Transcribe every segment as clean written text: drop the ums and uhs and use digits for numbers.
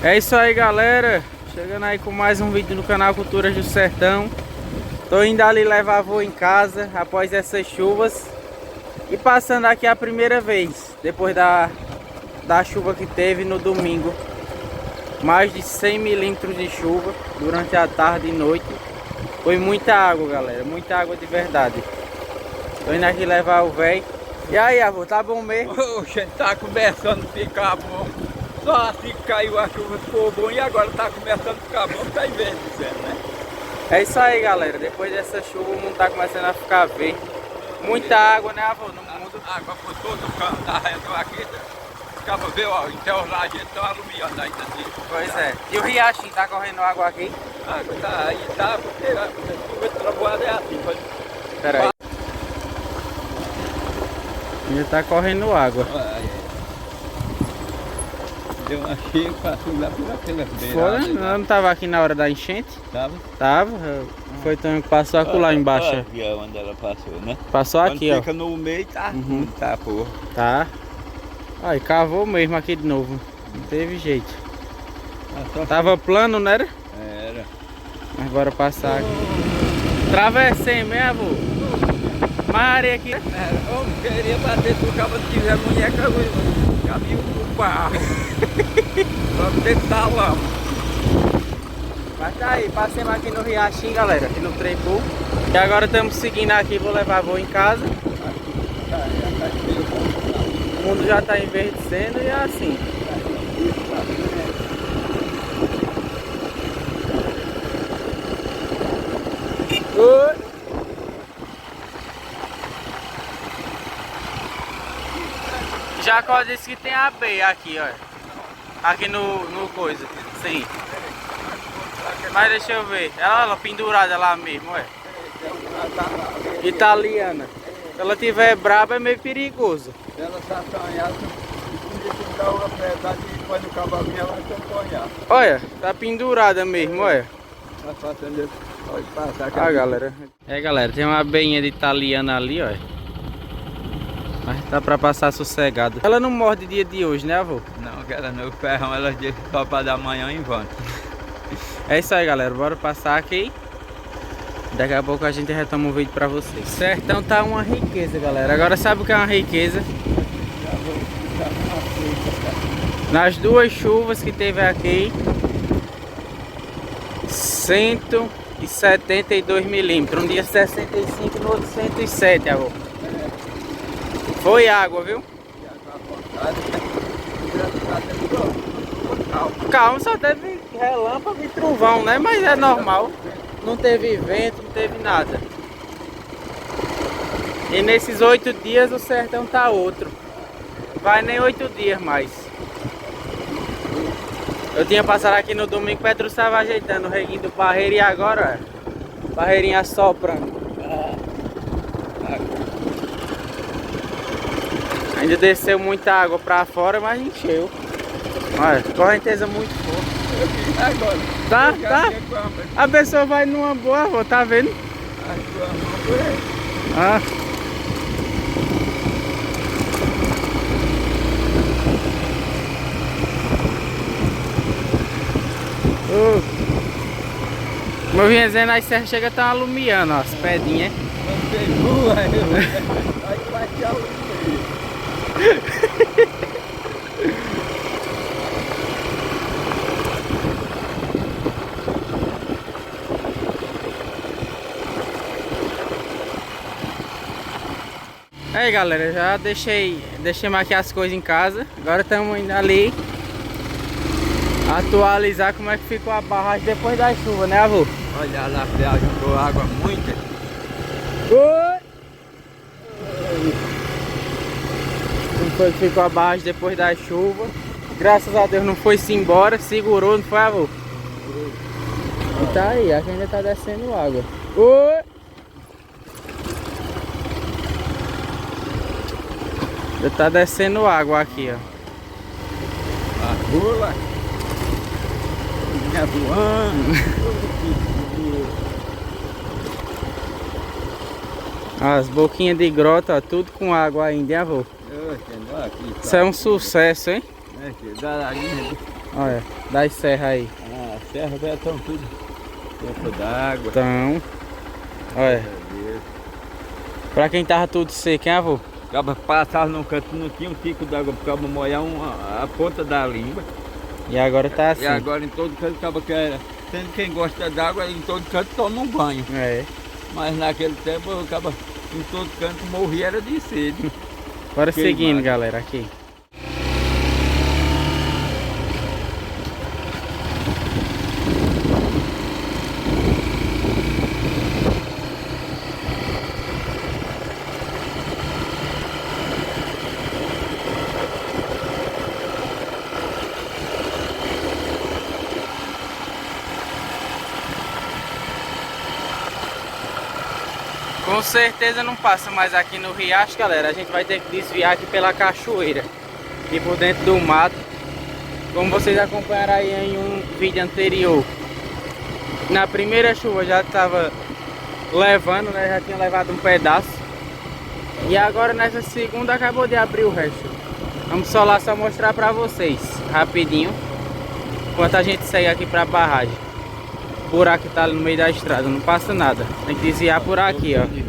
É isso aí, galera. Chegando aí com mais um vídeo no canal Culturas do Sertão. Tô indo ali levar avô em casa após essas chuvas. E passando aqui a primeira vez, depois da chuva que teve no domingo. Mais de 100 milímetros de chuva durante a tarde e noite. Foi muita água, galera, muita água de verdade. Tô indo aqui levar o velho. E aí, avô, tá bom mesmo? Oxe, tá começando a ficar bom. Só assim que caiu a chuva ficou bom e agora tá começando a ficar bom, tá vendo, né? É isso aí, galera. Depois dessa chuva o mundo tá começando a ficar verde. Muita água, né, avô? No mundo. Água por todo o canto da redor aqui. Acaba ver, ó, então lá a gente tá alumiando ainda assim. Pois é. E o riachinho tá correndo água aqui? A água tá aí, tá, porque a chuva de trovoada é assim. Pera aí. Ainda tá correndo água. Deu uma cheia, passou lá por aquela beira. Foi? Não tava aqui na hora da enchente? Tava? Tava. Foi então que passou acolá embaixo. Aqui é onde ela passou, né? Passou Quando aqui, ó. fica no meio, tá? Tá, porra. Tá. Aí, cavou mesmo aqui de novo. Não teve jeito. Tava plano, não era? Era. Mas bora passar aqui. Travessei mesmo, avô. Mais areia aqui. Eu queria bater se o cabo tiver munheca, caminho do barro. Vamos ter que dar lá. Mas tá aí, passemos aqui no riachinho, galera, aqui no Trepu. E agora estamos seguindo aqui, vou levar avô em casa. O mundo já tá enverdecendo e é assim. Jacó disse que tem abeia aqui, ó. Aqui no coisa, sim. Mas deixa eu ver. Ela pendurada lá mesmo, ué. Italiana. Se ela tiver braba é meio perigoso. Se ela se assanhar, se dá uma pesada e depois no cavalinho ela vai se assanhar. Olha, tá pendurada mesmo, olha. Tá passando, pode passar aqui. Ah, galera. É, galera, tem uma abelhinha de italiana ali, olha. Mas dá pra passar sossegado. Ela não morde dia de hoje, né, avô? Não, que ela no ferrão, ela deixa só pra dar manhã em vão. É isso aí, galera. Bora passar aqui. Daqui a pouco a gente retoma o vídeo pra vocês. Sertão tá uma riqueza, galera. Agora sabe o que é uma riqueza? Nas duas chuvas que teve aqui, 172 milímetros. Um dia 65 e no outro 107, avô. Foi água, viu? Calma, só teve relâmpago e trovão, né? Mas é normal. Não teve vento, não teve nada. E nesses 8 dias o sertão tá outro. Vai nem 8 dias mais. Eu tinha passado aqui no domingo, o Petro estava ajeitando o reguinho do barreiro e agora, ó, barreirinha soprando. Ainda desceu muita água pra fora, mas encheu. Olha, correnteza muito forte. Agora. Tá. A pessoa vai numa boa, avô, tá vendo? Ah. Como eu vinha dizendo, as serras chegam a estar alumiando, ó, as pedrinhas. Aí, galera, já deixei aqui as coisas em casa. Agora estamos indo ali atualizar como é que ficou a barragem depois da chuva, né, avô? Olha lá, juntou água muita. Como foi que ficou a barragem depois da chuva? Graças a Deus não foi-se embora, segurou, não foi, avô? E tá aí, aqui ainda tá descendo água. Já tá descendo água aqui, ó. A rola vinha voando. As boquinhas de grota, ó, tudo com água ainda, hein, avô? Aqui, Isso é um sucesso, hein? Dá Olha, das serras aí. Ah, as serras já estão tudo dentro d'água. Então, olha, pra quem tava tudo seco, hein, avô? Acaba passava num canto, não tinha um tico d'água, ficava molhar a ponta da língua. E agora tá assim. E agora em todo canto acaba que era. Sendo quem gosta d'água, em todo canto toma um banho. É. Mas naquele tempo eu acaba em todo canto morria era de sede. Bora Queimado. seguindo, galera, aqui. Com certeza não passa mais aqui no riacho, galera. A gente vai ter que desviar aqui pela cachoeira, aqui por dentro do mato. Como vocês acompanharam aí em um vídeo anterior, na primeira chuva já estava levando, né? Já tinha levado um pedaço. E agora nessa segunda acabou de abrir o resto. Vamos só lá só mostrar pra vocês rapidinho, enquanto a gente segue aqui pra barragem. O buraco tá ali no meio da estrada, não passa nada. Tem que desviar por aqui, ó.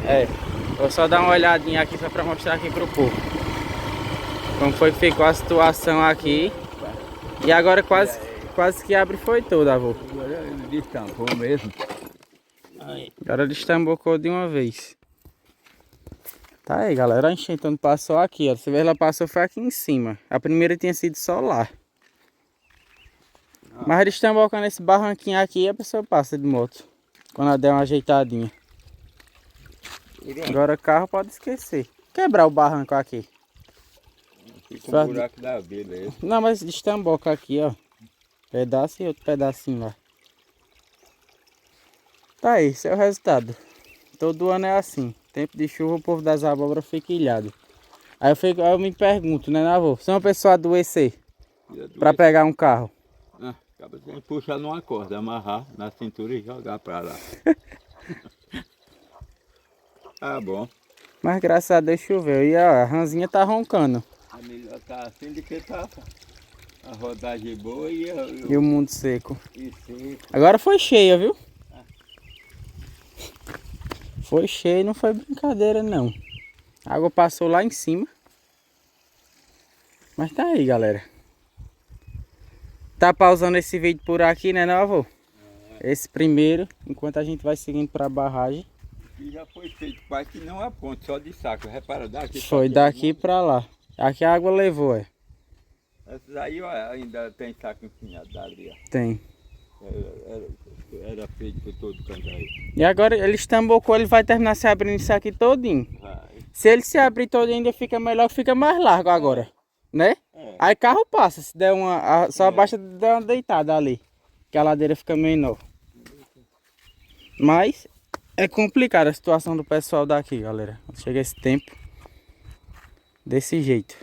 É, vou só dar uma olhadinha aqui só pra mostrar aqui pro povo como foi que ficou a situação aqui. E agora quase que abre foi toda, avô. Agora ele destampou mesmo. Agora destambocou de uma vez. Tá aí, galera, a enchente quando passou aqui, ó. Você vê, ela passou foi aqui em cima. A primeira tinha sido só lá. Mas destambocando esse barranquinho aqui, a pessoa passa de moto quando ela der uma ajeitadinha. Agora carro pode esquecer. Quebrar o barranco aqui. Fica um buraco da abelha aí. Não, mas destamboca aqui, ó. Pedaço e outro pedacinho lá. Tá aí, esse é o resultado. Todo ano é assim. Tempo de chuva, o povo das abóboras fica ilhado. Aí eu me pergunto, né, avô? Se uma pessoa adoecer pra pegar um carro. Ah, acaba de puxar numa corda, amarrar na cintura e jogar pra lá. Tá bom. Mas graças a Deus choveu. E ó, a ranzinha tá roncando. É melhor tá assim do que tá a rodagem boa E o mundo seco. e seco. Agora foi cheia, viu? Foi cheio, não foi brincadeira não. A água passou lá em cima. Mas tá aí, galera. Tá pausando esse vídeo por aqui, né, não, avô? Esse primeiro, enquanto a gente vai seguindo pra barragem. E já foi feito quase que não a ponte, só de saco. Repara, daqui. Foi daqui pra lá. Aqui a água levou, é. Essas aí ó, ainda tem saco empunhado dali, ó. Tem. Era feito por todo canto aí. E agora ele estambocou, ele vai terminar se abrindo isso aqui todinho. Vai. Se ele se abrir todinho ainda fica melhor, fica mais largo agora. Né? É. Aí carro passa, se der uma. Só basta dar uma deitada ali. Que a ladeira fica menor. Mas é complicada a situação do pessoal daqui, galera. Chega esse tempo desse jeito.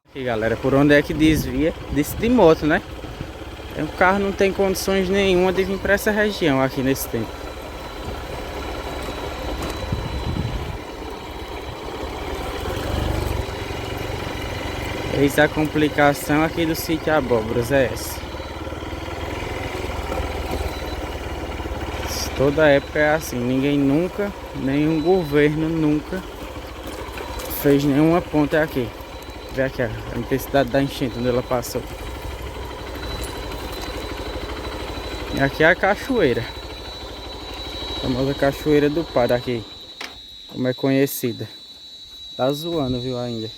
Aqui, galera, por onde é que desvia? Desse de moto, né? O carro não tem condições nenhuma de vir para essa região aqui nesse tempo. Eis a complicação aqui do sítio Abóboras, é essa. Toda época é assim, ninguém nunca, nenhum governo nunca fez nenhuma ponte aqui. Vê aqui a intensidade da enchente onde ela passou. E aqui é a cachoeira. A famosa cachoeira do Pai daqui, como é conhecida. Tá zoando, viu, ainda.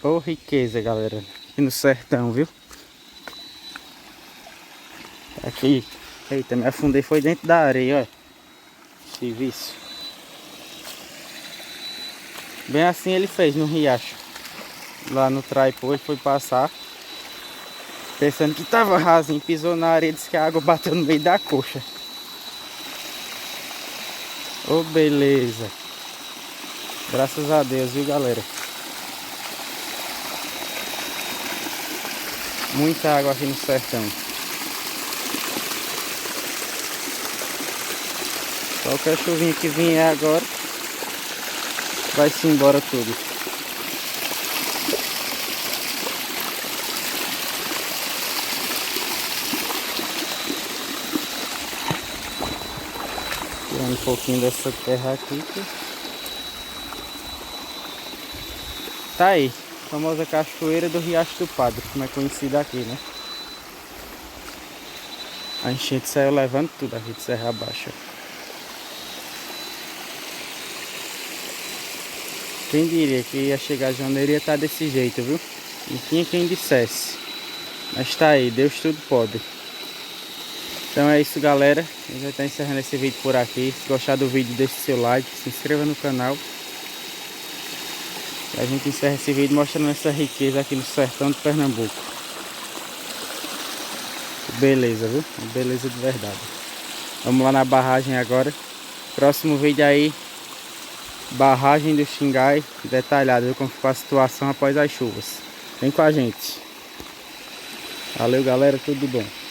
Ô, riqueza, galera. Aqui no sertão, viu? Aqui. Eita, me afundei, foi dentro da areia, ó. Esse vício. Bem assim ele fez no riacho. Lá no Traipo, ele foi passar. Pensando que tava rasinho, pisou na areia, disse que a água bateu no meio da coxa. Ô, beleza. Graças a Deus, viu, galera? Muita água aqui no sertão. Qualquer chuvinha que vier agora, vai-se embora tudo. um pouquinho dessa terra aqui. Tá aí, a famosa cachoeira do Riacho do Padre, como é conhecida aqui, né? A enchente saiu levando tudo aqui de serra abaixo. Quem diria que ia chegar janeiro e ia estar desse jeito, viu? Não tinha quem dissesse. Mas tá aí, Deus tudo pode. Então é isso, galera. A gente vai estar encerrando esse vídeo por aqui. Se gostar do vídeo, deixe seu like, se inscreva no canal. E a gente encerra esse vídeo mostrando essa riqueza aqui no sertão de Pernambuco. Beleza, viu? Beleza de verdade. Vamos lá na barragem agora. Próximo vídeo aí, barragem do Xingai, detalhado, viu? Como ficou a situação após as chuvas. Vem com a gente. Valeu, galera, tudo bom.